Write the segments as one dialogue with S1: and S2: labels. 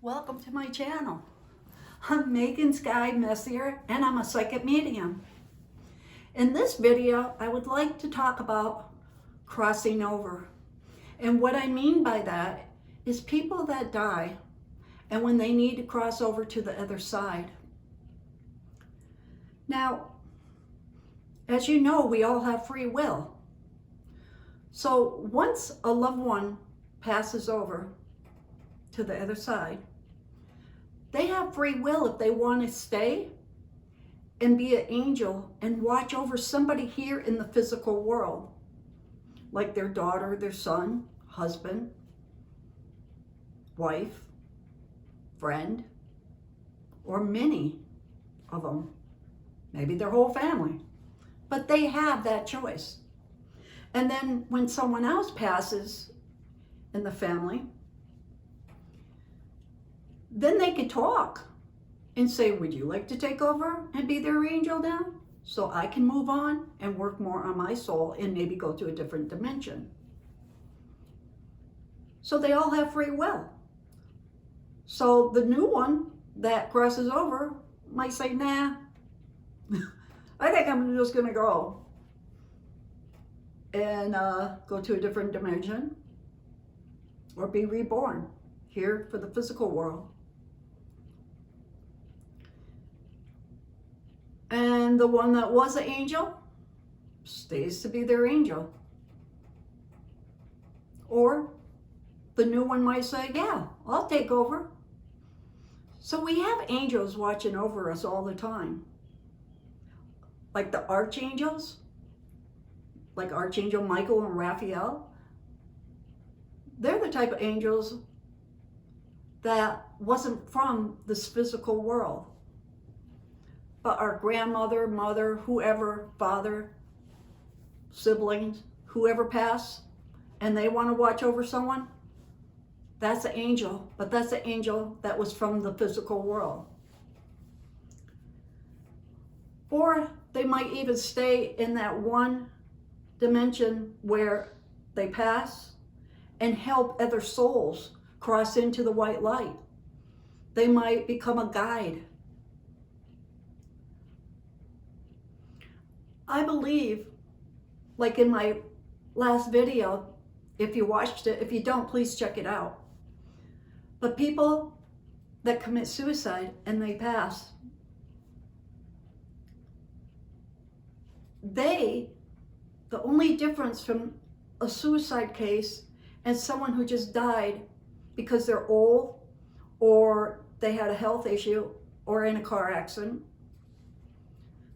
S1: Welcome to my channel. I'm Megan's Guide Messier and I'm a psychic medium. In this video, I would like to talk about crossing over. And what I mean by that is people that die and when they need to cross over to the other side. Now, as you know, we all have free will. So once a loved one passes over to the other side, they have free will if they want to stay and be an angel and watch over somebody here in the physical world, like their daughter, their son, husband, wife, friend, or many of them, maybe their whole family. But they have that choice. And then when someone else passes in the family, then they can talk and say, would you like to take over and be their angel now? So I can move on and work more on my soul and maybe go to a different dimension. So they all have free will. So the new one that crosses over might say, nah, I think I'm just gonna go and go to a different dimension or be reborn here for the physical world. And the one that was an angel stays to be their angel. Or the new one might say, yeah, I'll take over. So we have angels watching over us all the time. Like the archangels, like Archangel Michael and Raphael. They're the type of angels that wasn't from this physical world. But our grandmother, mother, whoever, father, siblings, whoever passed, and they want to watch over someone, that's an angel. But that's an angel that was from the physical world. Or they might even stay in that one dimension where they pass and help other souls cross into the white light. They might become a guide. I believe, like in my last video, if you watched it, if you don't, please check it out. But people that commit suicide and they pass, the only difference from a suicide case and someone who just died because they're old or they had a health issue or in a car accident,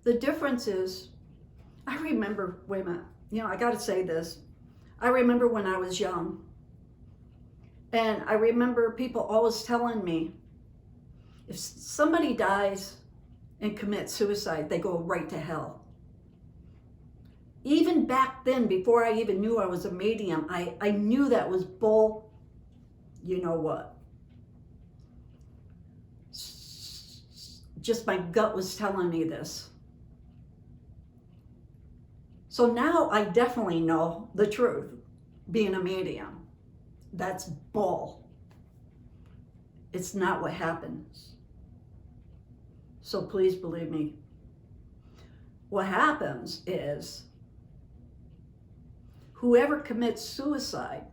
S1: the difference is, I remember, wait a minute, I got to say this. I remember when I was young, and I remember people always telling me, if somebody dies and commits suicide, they go right to hell. Even back then, before I even knew I was a medium, I knew that was bull, you know what. Just my gut was telling me this. So now I definitely know the truth, being a medium. That's bull. It's not what happens. So please believe me. What happens is, whoever commits suicide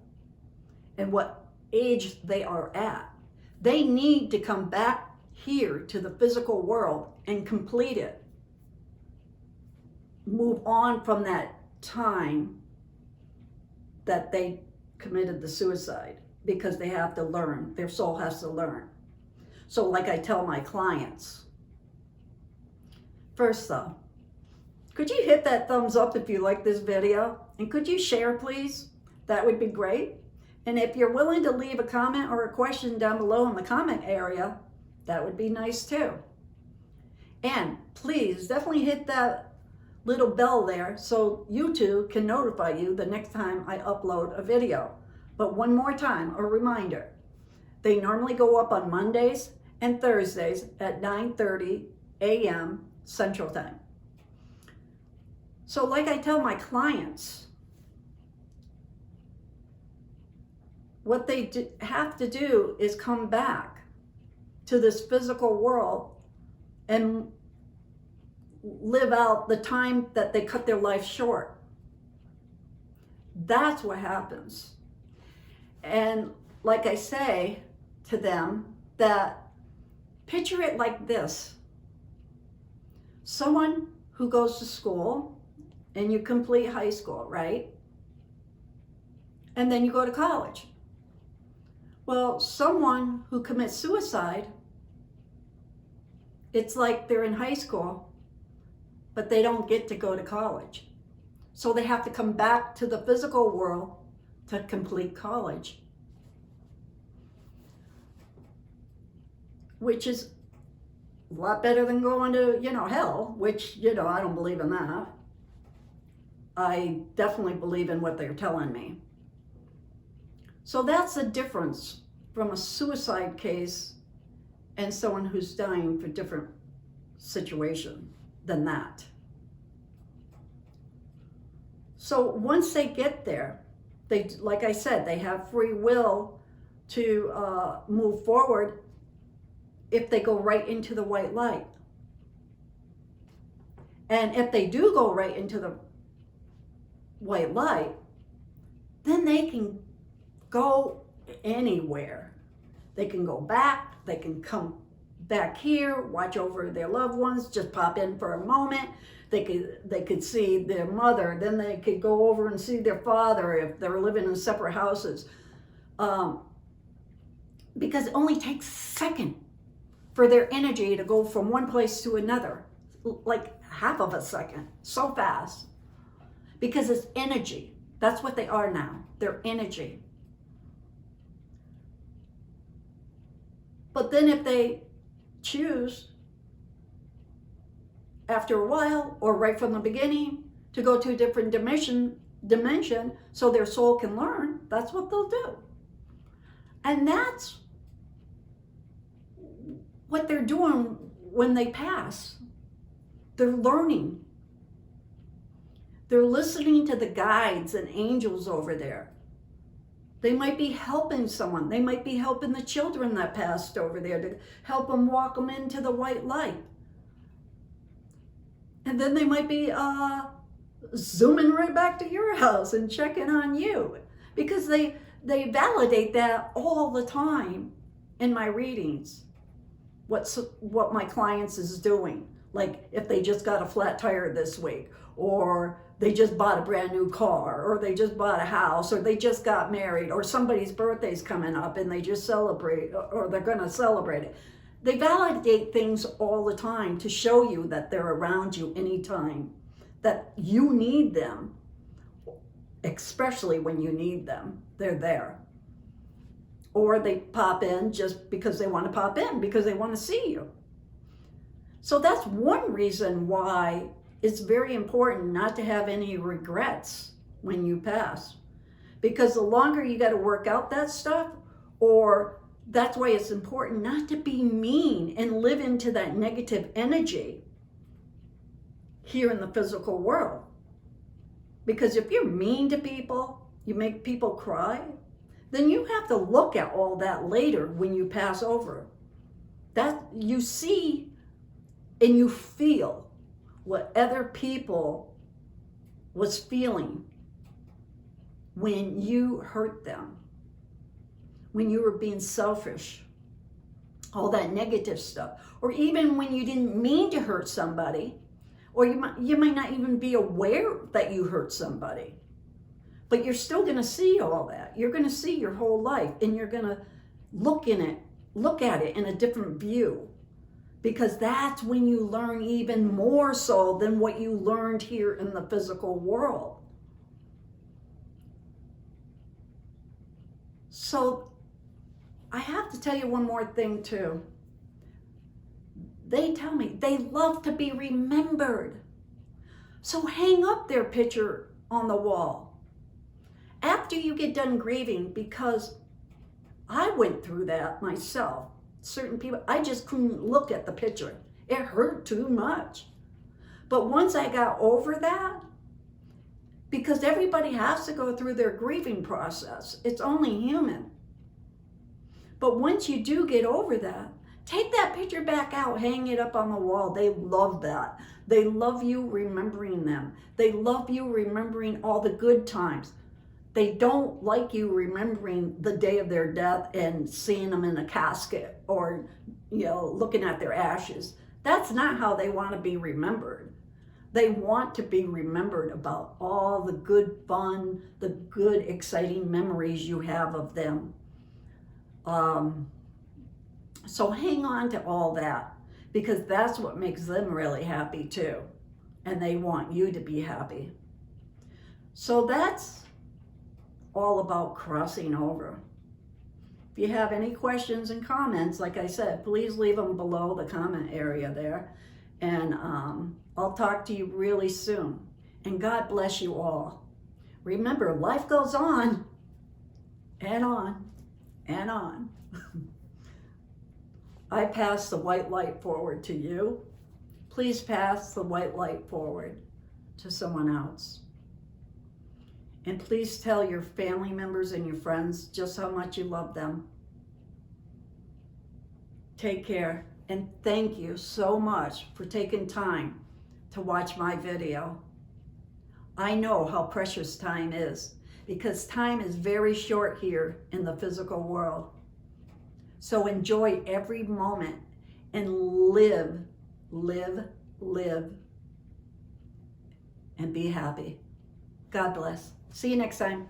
S1: and what age they are at, they need to come back here to the physical world and complete it. Move on from that time that they committed the suicide, because they have to learn, their soul has to learn. So like I tell my clients, first though, could you hit that thumbs up if you like this video? And could you share, please? That would be great. And if you're willing to leave a comment or a question down below in the comment area, that would be nice too. And please definitely hit that little bell there so YouTube can notify you the next time I upload a video. But one more time, a reminder, they normally go up on Mondays and Thursdays at 9:30 a.m. Central Time. So like I tell my clients, what they have to do is come back to this physical world and live out the time that they cut their life short. That's what happens. And like I say to them, that picture it like this. Someone who goes to school and you complete high school, right? And then you go to college. Well, someone who commits suicide, it's like they're in high school, but they don't get to go to college. So they have to come back to the physical world to complete college. Which is a lot better than going to, hell, which, I don't believe in that. I definitely believe in what they're telling me. So that's the difference from a suicide case and someone who's dying for different situation than that. So once they get there, they, like I said, they have free will to move forward if they go right into the white light. And if they do go right into the white light, then they can go anywhere. They can go back, they can come back here, watch over their loved ones, just pop in for a moment. They could see their mother, then they could go over and see their father if they're living in separate houses. Because it only takes a second for their energy to go from one place to another, like half of a second, so fast. Because it's energy. That's what they are now. They're energy. But then if they choose, after a while, or right from the beginning, to go to a different dimension so their soul can learn, that's what they'll do. And that's what they're doing when they pass. They're learning. They're listening to the guides and angels over there. They might be helping someone. They might be helping the children that passed over there to help them walk them into the white light. And then they might be zooming right back to your house and checking on you, because they validate that all the time in my readings. What my clients is doing. Like if they just got a flat tire this week, or they just bought a brand new car, or they just bought a house, or they just got married, or somebody's birthday's coming up and they just celebrate, or they're going to celebrate it. They validate things all the time to show you that they're around you anytime that you need them, especially when you need them. They're there. Or they pop in just because they want to pop in, because they want to see you. So that's one reason why it's very important not to have any regrets when you pass. Because the longer you got to work out that stuff, or that's why it's important not to be mean and live into that negative energy here in the physical world. Because if you're mean to people, you make people cry, then you have to look at all that later when you pass over. That you see and you feel what other people was feeling when you hurt them, when you were being selfish, all that negative stuff, or even when you didn't mean to hurt somebody, or you might not even be aware that you hurt somebody. But you're still going to see all that. You're going to see your whole life, and you're going to look at it in a different view, because that's when you learn even more so than what you learned here in the physical world. So I have to tell you one more thing too. They tell me they love to be remembered. So hang up their picture on the wall after you get done grieving, because I went through that myself. Certain people, I just couldn't look at the picture. It hurt too much. But once I got over that, because everybody has to go through their grieving process, it's only human. But once you do get over that, Take that picture back out, hang it up on the wall. They love that. They love you remembering them. They love you remembering all the good times. They don't like you remembering the day of their death and seeing them in a casket or, looking at their ashes. That's not how they want to be remembered. They want to be remembered about all the good fun, the good exciting memories you have of them. So hang on to all that, because that's what makes them really happy too. And they want you to be happy. So that's all about crossing over. If you have any questions and comments, like I said, please leave them below the comment area there. And I'll talk to you really soon. And God bless you all. Remember, life goes on and on and on. I pass the white light forward to you. Please pass the white light forward to someone else. And please tell your family members and your friends just how much you love them. Take care, and thank you so much for taking time to watch my video. I know how precious time is, because time is very short here in the physical world. So enjoy every moment and live, and be happy. God bless. See you next time.